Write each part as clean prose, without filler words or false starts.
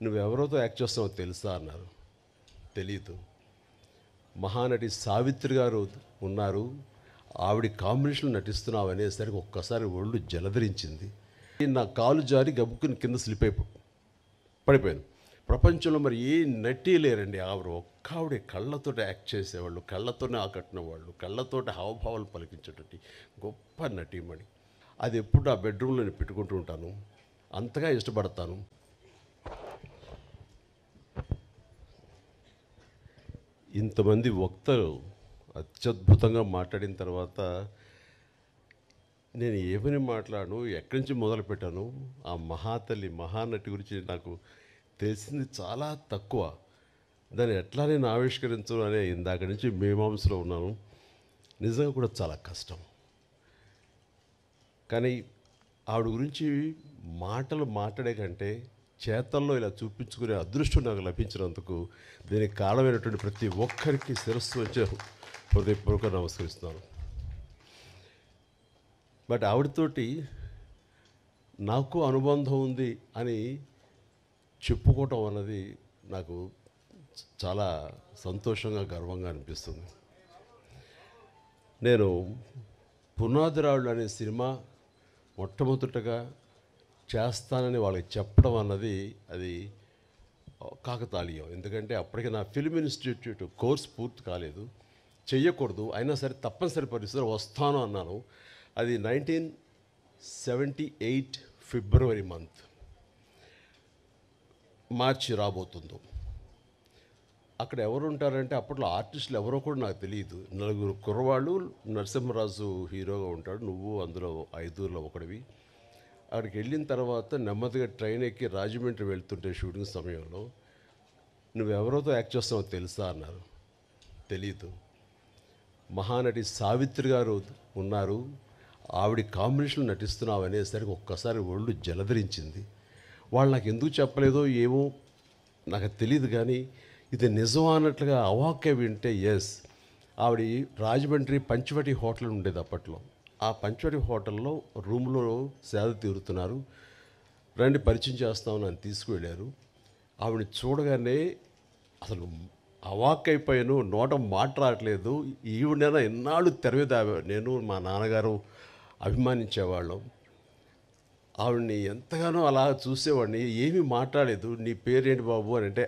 నువ్వెవరితో act చేస్తున్నావో తెలుసా అన్నారు. తెలీదు. మహానటి సావిత్రి గారు ఉన్నారు, ఆవిడ కాంబినేషన్లో నటిస్తున్నావు అనేసరికి ఒక్కసారి ఒళ్ళు జలధరించింది. నా కాలు జారి గబుక్కుని కింద స్లిప్ పడిపోయాను. ప్రపంచంలో మరి ఏ నటి లేరండి, ఆవిడ ఒక్కావిడే కళ్ళతోటి యాక్ట్ చేసేవాళ్ళు, కళ్ళతోనే ఆకట్టిన వాళ్ళు, కళ్ళతోటి హావభావాలు పలికించేటట్టు గొప్ప నటీమణి. అది ఎప్పుడు ఆ బెడ్రూమ్లో నేను పెట్టుకుంటూ ఉంటాను, అంతగా ఇష్టపడతాను. ఇంతమంది వక్తలు అత్యద్భుతంగా మాట్లాడిన తర్వాత నేను ఏమని మాట్లాడను, ఎక్కడి నుంచి మొదలుపెట్టాను? ఆ మహాతల్లి మహానటి గురించి నాకు తెలిసింది చాలా తక్కువ. దాన్ని ఎట్లా నేను ఆవిష్కరించను అనే ఇందాక నుంచి మీమాంసలో ఉన్నాను. నిజంగా కూడా చాలా కష్టం. కానీ ఆవిడ గురించి మాటలు మాట్లాడే కంటే చేతల్లో ఇలా చూపించుకునే అదృష్టం నాకు లభించినందుకు దీనికి కారణమైనటువంటి ప్రతి ఒక్కరికి శిరస్సు వచ్చే హృదయపూర్వకంగా నమస్కరిస్తున్నాను. బట్ ఆవిడతోటి నాకు అనుబంధం ఉంది అని చెప్పుకోవటం అన్నది నాకు చాలా సంతోషంగా గర్వంగా అనిపిస్తుంది. నేను పునాదిరాళ్ళు అనే సినిమా మొట్టమొదటగా చేస్తానని వాళ్ళకి చెప్పడం అన్నది అది కాకతాళీయం. ఎందుకంటే అప్పటికి నా ఫిల్మ్ ఇన్స్టిట్యూట్ కోర్స్ పూర్తి కాలేదు, చెయ్యకూడదు, అయినా సరే తప్పనిసరి పరిస్థితుల్లో వస్తాను అన్నాను. అది 1978 ఫిబ్రవరి మంత్, మార్చి రాబోతుందో. అక్కడ ఎవరు ఉంటారంటే అప్పట్లో ఆర్టిస్టులు ఎవరో కూడా నాకు తెలియదు. 4 కుర్రవాళ్ళు, నరసింహరాజు హీరోగా ఉంటాడు, నువ్వు అందులో 5లో ఒకడివి. అక్కడికి వెళ్ళిన తర్వాత నెమ్మదిగా ట్రైన్ ఎక్కి రాజమండ్రి వెళ్తుంటే షూటింగ్ సమయంలో నువ్వెవరితో యాక్ట్ చేస్తున్నావో తెలుసా అన్నారు. తెలీదు. మహానటి సావిత్రి గారు ఉన్నారు, ఆవిడ కాంబినేషన్లో నటిస్తున్నావు అనేసరికి ఒక్కసారి ఒళ్ళు జలధరించింది. వాళ్ళు నాకు ఎందుకు చెప్పలేదో ఏమో నాకు తెలియదు, కానీ ఇది నిజం అన్నట్లుగా అవాక్య వింటే ఎస్. ఆవిడ రాజమండ్రి పంచవటి హోటల్ ఉండేది అప్పట్లో. ఆ పంచవటి హోటల్లో రూమ్లో సేద తీరుతున్నారు, రండి పరిచయం చేస్తామని నన్ను తీసుకువెళ్ళారు. ఆవిడని చూడగానే అసలు అవాక్కైపోయాను, నోట మాట రావట్లేదు. ఈవిడైనా ఎన్నాళ్ళు తెర మీద నేను మా నాన్నగారు అభిమానించేవాళ్ళం. ఆవిడ్ని ఎంతగానో అలా చూసేవాడిని, ఏమీ మాట్లాడలేదు. నీ పేరేంటి బాబు అని అంటే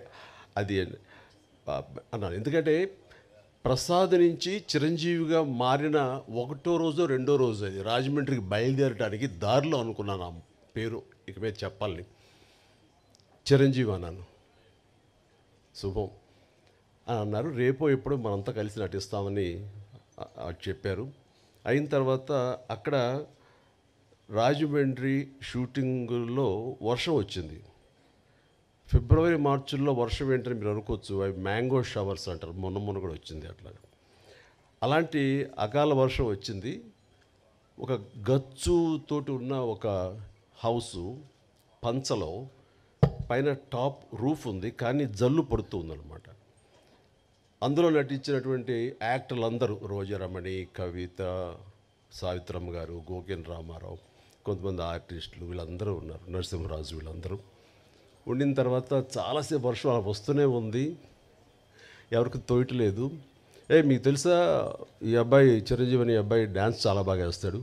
అది అన్నాను. ఎందుకంటే ప్రసాద్ నుంచి చిరంజీవిగా మారిన 1వ రోజు 2వ రోజు అది రాజమండ్రికి బయలుదేరడానికి దారిలో అనుకున్నాను ఆ పేరు ఇక మీద చెప్పాలని. చిరంజీవి అన్నాను. శుభం అని అన్నారు. రేపో ఎప్పుడో మనంతా కలిసి నటిస్తామని చెప్పారు. అయిన తర్వాత అక్కడ రాజమండ్రి షూటింగుల్లో వర్షం వచ్చింది. ఫిబ్రవరి మార్చిల్లో వర్షం ఏంటని మీరు అనుకోవచ్చు, అవి మ్యాంగో షవర్స్ అంటారు, మొన్న కూడా వచ్చింది అట్లా. అలాంటి అకాల వర్షం వచ్చింది. ఒక గచ్చుతోటి ఉన్న ఒక హౌసు పంచలో పైన టాప్ రూఫ్ ఉంది, కానీ జల్లు పడుతూ ఉందన్నమాట. అందులో నటించినటువంటి యాక్టర్లు అందరూ రోజారమణి, కవిత, సావిత్రమ్మ గారు, గోకెన్ రామారావు, కొంతమంది ఆర్టిస్టులు వీళ్ళందరూ ఉన్నారు, నరసింహరాజు వీళ్ళందరూ ఉండిన తర్వాత చాలాసేపు వర్షం అలా వస్తూనే ఉంది, ఎవరికి తోయట్లేదు. మీకు తెలుసా ఈ అబ్బాయి చిరంజీవి అనే అబ్బాయి డ్యాన్స్ చాలా బాగా వేస్తాడు,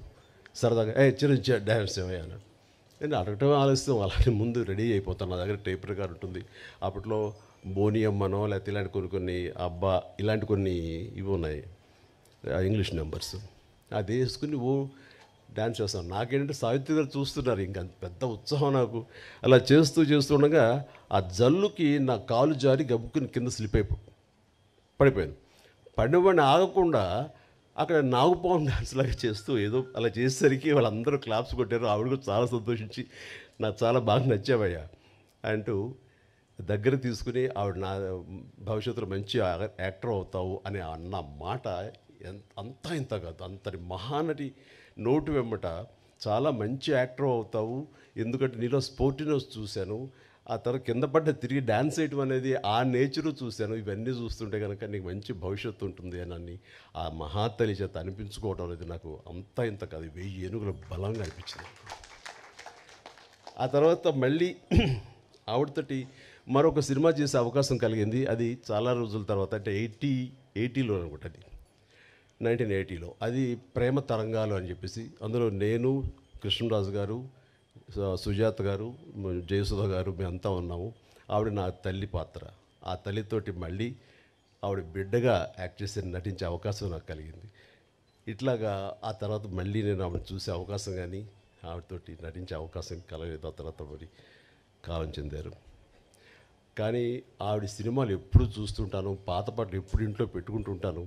సరదాగా చిరంజీవి డ్యాన్స్ ఏమయ్యా అన్నాడు. నేను అడగటం ఆలస్యం, అలాంటి ముందు రెడీ అయిపోతాను. నా దగ్గర టేప్ రికార్డ్ ఉంటుంది. అప్పట్లో బోనియమ్మనో లేకపోతే ఇలాంటి కొన్ని అబ్బా ఇలాంటి కొన్ని ఇవి ఉన్నాయి ఇంగ్లీష్ నెంబర్స్, అది వేసుకుని డ్యాన్స్ చేస్తాను. నాకేంటంటే సావిత్రి గారు చూస్తున్నారు, ఇంకా పెద్ద ఉత్సాహం నాకు. అలా చేస్తుండగా ఆ జల్లుకి నా కాలు జారి గబుక్కుని కింద స్లిప్ పడిపోయాను. పడినవాడిని ఆగకుండా అక్కడ నాగుపాము డ్యాన్స్ లాగా చేస్తూ ఏదో అలా చేసేసరికి వాళ్ళందరూ క్లాప్స్ కొట్టారు. ఆవిడ కూడా చాలా సంతోషించి నాకు చాలా బాగా నచ్చావయ్యా అంటూ దగ్గర తీసుకుని ఆవిడ నా భవిష్యత్తులో మంచి యాక్టర్ అవుతావు అని అన్న మాట అంతా ఇంత కాదు, అంతటి మహానటి నోటు వెంబట చాలా మంచి యాక్టర్ అవుతావు, ఎందుకంటే నీలో స్పోర్టినెస్ చూశాను, ఆ తర్వాత కింద పడ్డ తిరిగి డ్యాన్స్ వేయటం అనేది ఆ నేచరు చూశాను, ఇవన్నీ చూస్తుంటే కనుక నీకు మంచి భవిష్యత్తు ఉంటుంది అని ఆ మహాతల్లి చేత అనిపించుకోవడం అనేది నాకు అంతా ఇంత కాదు, 1000 ఏనుగుల బలంగా అనిపించింది. ఆ తర్వాత మళ్ళీ ఆవిడతోటి మరొక సినిమా చేసే అవకాశం కలిగింది. అది చాలా రోజుల తర్వాత, అంటే 80లో అనుకుంటా, అది 1980లో. అది ప్రేమ తరంగాలు అని చెప్పేసి, అందులో నేను, కృష్ణరాజు గారు, సుజాత గారు, జయసుధ గారు, మేమంతా ఉన్నాము. ఆవిడ నా తల్లి పాత్ర. ఆ తల్లితోటి మళ్ళీ ఆవిడ బిడ్డగా యాక్ట్ చేసి నటించే అవకాశం నాకు కలిగింది. ఇట్లాగా ఆ తర్వాత మళ్ళీ నేను ఆవిడ చూసే అవకాశం కానీ, ఆవిడతోటి నటించే అవకాశం కలగలేదు. ఆ తర్వాత మరి కాలం చెందారు. కానీ ఆవిడ సినిమాలు ఎప్పుడు చూస్తుంటాను, పాత పాటలు ఎప్పుడు ఇంట్లో పెట్టుకుంటుంటాను.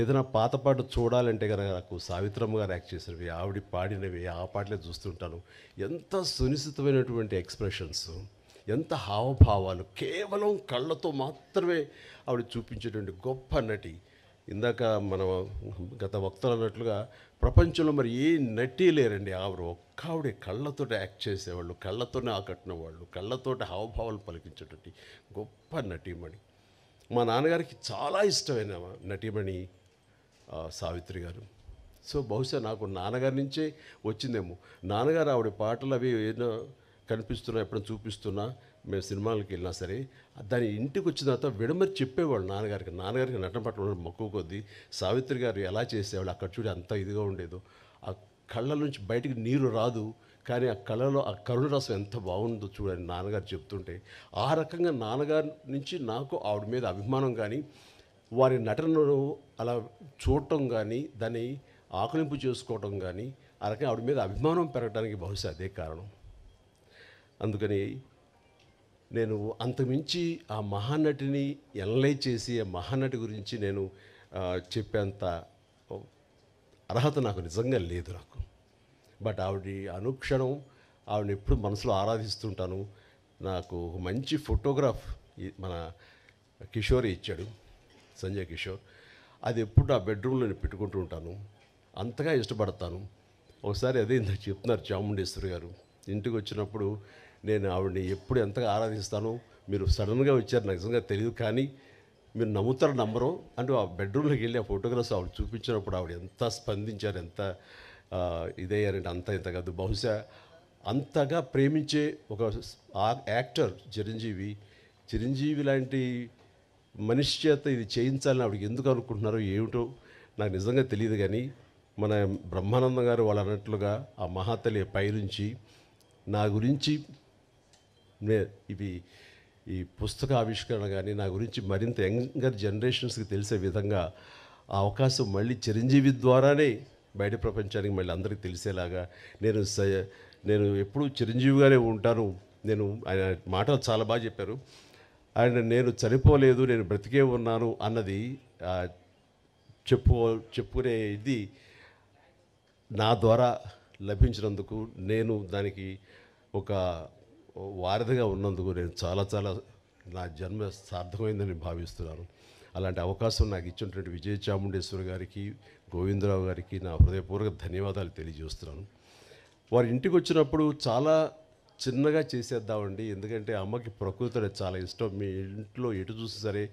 ఏదైనా పాత పాట చూడాలంటే కనుక నాకు సావిత్రమ్మ గారు యాక్ట్ చేసినవి, ఆవిడ పాడినవి, ఆ పాటలే చూస్తుంటాను. ఎంత సునిశ్చితమైనటువంటి ఎక్స్ప్రెషన్స్, ఎంత హావభావాలు, కేవలం కళ్ళతో మాత్రమే ఆవిడ చూపించేటువంటి గొప్ప నటి. ఇందాక మన గత వక్తలు అన్నట్లుగా ప్రపంచంలో మరి ఏ నటి లేరండి. ఆవిడే కళ్ళతోటి యాక్ట్ చేసేవాళ్ళు, కళ్ళతోనే ఆకట్టిన వాళ్ళు, కళ్ళతోటి హావభావాలు పలికించేటువంటి గొప్ప నటీమణి. మా నాన్నగారికి చాలా ఇష్టమైన నటీమణి సావిత్రి గారు. సో బహుశా నాకు నాన్నగారి నుంచే వచ్చిందేమో. నాన్నగారు ఆవిడ పాటలు అవి ఏదో కనిపిస్తున్నా, ఎప్పుడైనా చూపిస్తున్నా, మేము సినిమాలకు వెళ్ళినా సరే, దాని ఇంటికి వచ్చిన తర్వాత విడమరి చెప్పేవాళ్ళు నాన్నగారికి నటన పట్ల మక్కువ కొద్దీ. సావిత్రి గారు ఎలా చేసేవాళ్ళు, అక్కడ చూడి అంత ఇదిగా ఉండేదో, ఆ కళ్ళ నుంచి బయటికి నీరు రాదు, కానీ ఆ కళలో ఆ కరుణ రసం ఎంత బాగుందో చూడండి నాన్నగారు చెప్తుంటే. ఆ రకంగా నాన్నగారి నుంచి నాకు ఆవిడ మీద అభిమానం కానీ, వారి నటనను అలా చూడటం కానీ, దాన్ని ఆకలింపు చేసుకోవటం కానీ, ఆ రకంగా ఆవిడ మీద అభిమానం పెరగడానికి బహుశా అదే కారణం. అందుకని నేను అంతకుమించి ఆ మహానటిని ఎనలైజ్ చేసి, ఆ మహానటి గురించి నేను చెప్పేంత అర్హత నాకు నిజంగా లేదు నాకు. బట్ ఆవిడ అనుక్షణం ఆవిడని ఎప్పుడు మనసులో ఆరాధిస్తుంటాను. నాకు ఒక మంచి ఫోటోగ్రాఫ్ మన కిషోర్ ఇచ్చాడు, సంజయ్ కిషోర్. అది ఎప్పుడు నా బెడ్రూమ్లో నేను పెట్టుకుంటూ ఉంటాను. అంతగా ఇష్టపడతాను. ఒకసారి అదే ఇందాక చెప్తున్నారు చాముండేశ్వరి గారు, ఇంటికి వచ్చినప్పుడు నేను ఆవిడని ఎప్పుడు ఎంతగా ఆరాధిస్తానో, మీరు సడన్గా వచ్చారు నాకు నిజంగా తెలియదు, కానీ మీరు నమ్ముతారో నమ్మరో అంటూ ఆ బెడ్రూమ్లోకి వెళ్ళి ఆ ఫోటోగ్రాఫ్స్ ఆవిడ చూపించినప్పుడు ఆవిడ ఎంత స్పందించారు, ఎంత ఇదయ్యారంటే అంత ఇంత కాదు. బహుశా అంతగా ప్రేమించే ఒక యాక్టర్ చిరంజీవి లాంటి మనిషి చేత ఇది చేయించాలని ఆవిడకి ఎందుకు అనుకుంటున్నారో ఏమిటో నాకు నిజంగా తెలియదు. కానీ మన బ్రహ్మానందం గారు వాళ్ళు అన్నట్లుగా ఆ మహాతల్లి పైనుంచి నా గురించి ఈ పుస్తక ఆవిష్కరణ కానీ, నా గురించి మరింత యంగర్ జనరేషన్స్కి తెలిసే విధంగా ఆ అవకాశం మళ్ళీ చిరంజీవి ద్వారానే బయట ప్రపంచానికి మళ్ళీ అందరికీ తెలిసేలాగా నేను ఎప్పుడూ చిరంజీవిగానే ఉంటాను. ఆయన మాటలు చాలా బాగా చెప్పారు. నేను చనిపోలేదు, నేను బ్రతికే ఉన్నాను అన్నది చెప్పుకునే ఇది నా ద్వారా లభించినందుకు, నేను దానికి ఒక వారధిగా ఉన్నందుకు నేను చాలా నా జన్మ సార్థకమైందని భావిస్తున్నాను. అలాంటి అవకాశం నాకు ఇచ్చినటువంటి విజయ చాముండేశ్వరి గారికి, గోవిందరావు గారికి నా హృదయపూర్వక ధన్యవాదాలు తెలియజేస్తున్నాను. వారి ఇంటికి వచ్చినప్పుడు చాలా చిన్నగా చేసేద్దామండి, ఎందుకంటే అమ్మకి ప్రకృతి చాలా ఇష్టం. మీ ఇంట్లో ఎటు చూసి సరే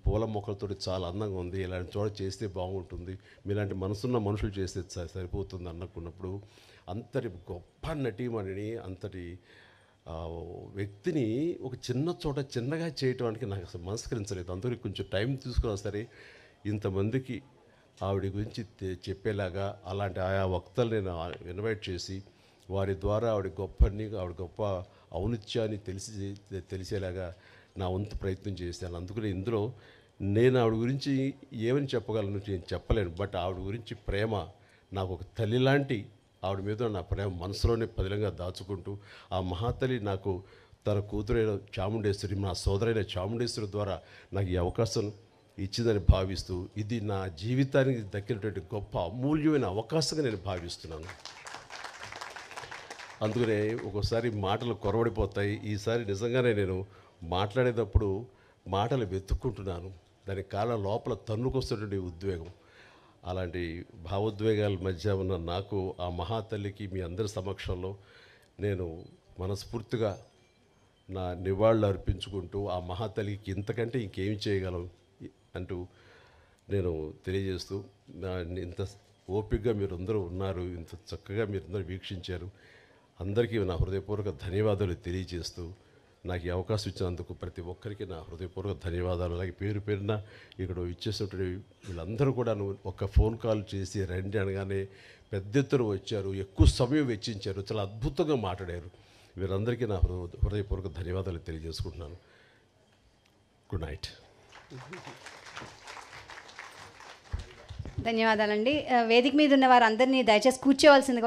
పూల మొక్కలతో చాలా అందంగా ఉంది, ఇలాంటి చోట చేస్తే బాగుంటుంది, మీలాంటి మనసున్న మనుషులు చేస్తే సరిపోతుంది అనుకున్నప్పుడు, అంతటి గొప్ప నటీమణిని, అంతటి వ్యక్తిని ఒక చిన్న చోట చిన్నగా చేయటానికి నాకు అసలు మనస్కరించలేదు. అందరికీ కొంచెం టైం తీసుకున్నా సరే ఇంతమందికి ఆవిడ గురించి చెప్పేలాగా అలాంటి ఆయా వక్తలు నేను ఇన్వైట్ చేసి వారి ద్వారా ఆవిడ గొప్ప ఔన్నత్యాన్ని తెలిసేలాగా నా వంతు ప్రయత్నం చేశాను. అందుకని ఇందులో నేను ఆవిడ గురించి ఏమని చెప్పగలను నేను చెప్పలేను. బట్ ఆవిడ గురించి ప్రేమ నాకు ఒక తల్లి లాంటి ఆవిడ మీద నా ప్రేమ మనసులోనే పదిలంగా దాచుకుంటూ, ఆ మహాతల్లి నాకు తన కూతురైన చాముండేశ్వరి, నా సోదరైన చాముండేశ్వరి ద్వారా నాకు ఈ అవకాశం ఇచ్చిందని భావిస్తూ, ఇది నా జీవితానికి దక్కినటువంటి గొప్ప అమూల్యమైన అవకాశంగా నేను భావిస్తున్నాను. అందుకనే ఒక్కోసారి మాటలు కొరవడిపోతాయి. ఈసారి నిజంగానే నేను మాట్లాడేటప్పుడు మాటలు వెతుక్కుంటున్నాను. దానికి కారణం లోపల తన్నుకొస్తున్నటువంటి ఉద్వేగం. అలాంటి భావోద్వేగాల మధ్య ఉన్న నాకు ఆ మహాతల్లికి మీ అందరి సమక్షంలో నేను మనస్ఫూర్తిగా నా నివాళులు అర్పించుకుంటూ, ఆ మహాతల్లికి ఇంతకంటే ఇంకేమి చేయగలం అంటూ నేను తెలియజేస్తూ, ఇంత ఓపికగా మీరందరూ ఉన్నారు, ఇంత చక్కగా మీరందరూ వీక్షించారు, అందరికీ నా హృదయపూర్వక ధన్యవాదాలు తెలియజేస్తూ నాకు ఈ అవకాశం ఇచ్చినందుకు ప్రతి ఒక్కరికి నా హృదయపూర్వక ధన్యవాదాలు. అలాగే పేరు పేరున ఇక్కడ ఇచ్చేసినటువంటి వీళ్ళందరూ కూడా ఒక ఫోన్ కాల్ చేసి రండి అనగానే పెద్ద ఎత్తున వచ్చారు, ఎక్కువ సమయం వెచ్చించారు, చాలా అద్భుతంగా మాట్లాడారు. వీరందరికీ నా హృదయపూర్వక ధన్యవాదాలు తెలియజేసుకుంటున్నాను. Good night. ధన్యవాదాలండి. వేదిక మీద ఉన్న వారందరినీ దయచేసి కూర్చోవలసిందిగా